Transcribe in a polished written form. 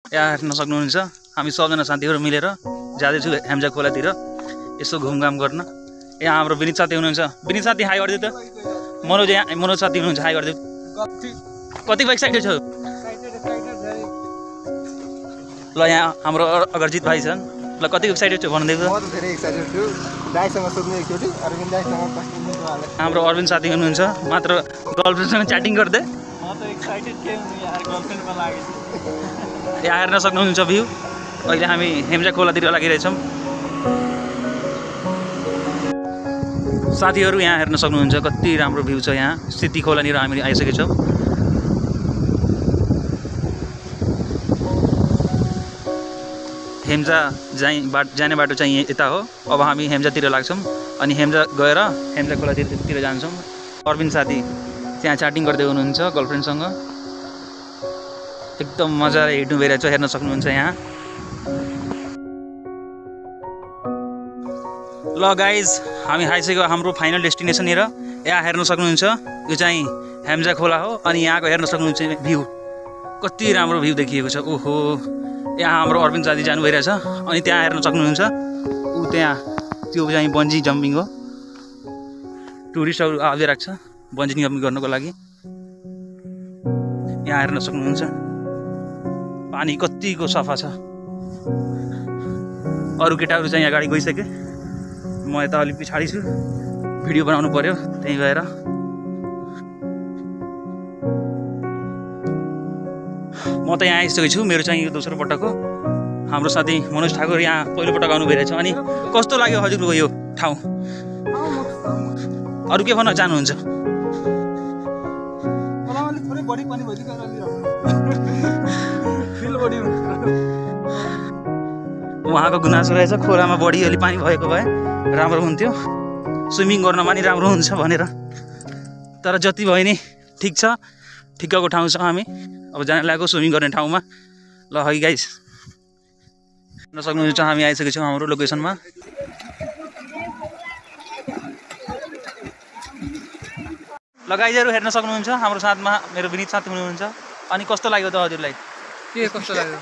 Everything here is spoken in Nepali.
यहाँ हेर्न सक्नुहुन्छ हामी सबजना साथीहरू मिलेर जाँदैछु हेम्जा खोलातिर यसो घुमघाम गर्न। यहाँ हाम्रो विनित साथी हुनुहुन्छ। विनित साथी हाई गरिदियो त। मनोज साथी हुनुहुन्छ, हाई गरिदियो। कतिको एक्साइटेड छौ? ल यहाँ हाम्रो अगरजित भाइ छन्। ल कतिको एक्साइटेड छु भन्दै। म त धेरै एक्साइटेड छु। दाइसँग सोध्नु एकचोटि, अरविन्द दाइसँग कस्तो हुन्छ होला। हाम्रो अरविन्द साथी हुनुहुन्छ, मात्र गर्लफ्रेन्डसँग च्याटिङ गर्दै। म त एक्साइटेड थिएँ यार, गर्लफ्रेन्डमा लागेको छु। यहाँ हेर्न सक्नुहुन्छ भ्यू। अहिले हामी हेम्जा खोलातिर लागिरहेछौँ। साथीहरू यहाँ हेर्न सक्नुहुन्छ कति राम्रो भ्यू छ। यहाँ सिद्धि खोलानिर हामी आइसकेका छौँ। हेम्जा जाने बाटो चाहिँ यता हो। अब हामी हेम्जातिर लाग्छौँ अनि हेम्जा गएर हेम्जा खोलातिर जान्छौँ। अरविन्द साथी त्यहाँ च्याटिङ गर्दै हुनुहुन्छ गर्लफ्रेन्डसँग। एकदम मजाले हिँड्नु भइरहेछ, हेर्न सक्नुहुन्छ यहाँ। ल गाइज हामी आइसक्यो हाम्रो फाइनल डेस्टिनेसननिर। यहाँ हेर्न सक्नुहुन्छ यो चाहिँ हेम्जा खोला हो अनि यहाँको हेर्न सक्नुहुन्छ भ्यू। कति राम्रो भ्यू देखिएको छ। ओहो, यहाँ हाम्रो अरविन्द साथी जानु भइरहेछ अनि त्यहाँ हेर्न सक्नुहुन्छ ऊ त्यहाँ त्यो चाहिँ बन्जी जम्पिङ हो। टुरिस्टहरू आइरहेको छ बन्जी जम्पिङ गर्नको लागि। यहाँ हेर्न सक्नुहुन्छ पानी कतिको सफा छ। अरू केटाहरू चाहिँ अगाडि गइसके, म यता अलिक पछाडि छु। भिडियो बनाउनु पर्यो त्यही भएर। म त यहाँ आइसकेको छु। मेरो चाहिँ यो दोस्रो पटक हो। हाम्रो साथी मनोज ठाकुर यहाँ पहिलोपटक आउनु भइरहेछ। अनि कस्तो लाग्यो हजुरको यो ठाउँ? अरू के भन्न चाहनुहुन्छ? उहाँको गुनासो रहेछ खोलामा बढी अलि पानी भएको भए राम्रो हुन्थ्यो, स्विमिङ गर्नमा नि राम्रो हुन्छ भनेर। तर जति भयो नि ठिक छ, ठिक्कको ठाउँ छ। हामी अब जान लागेको स्विमिङ गर्ने ठाउँमा। ल है गाइस हेर्न सक्नुहुन्छ हामी आइसकेको छौँ हाम्रो लोकेसनमा। ल गाइजहरू हेर्न सक्नुहुन्छ हाम्रो साथमा मेरो विनित साथी हुनुहुन्छ। अनि कस्तो लाग्यो त हजुरलाई? के कस्तो लाग्यो?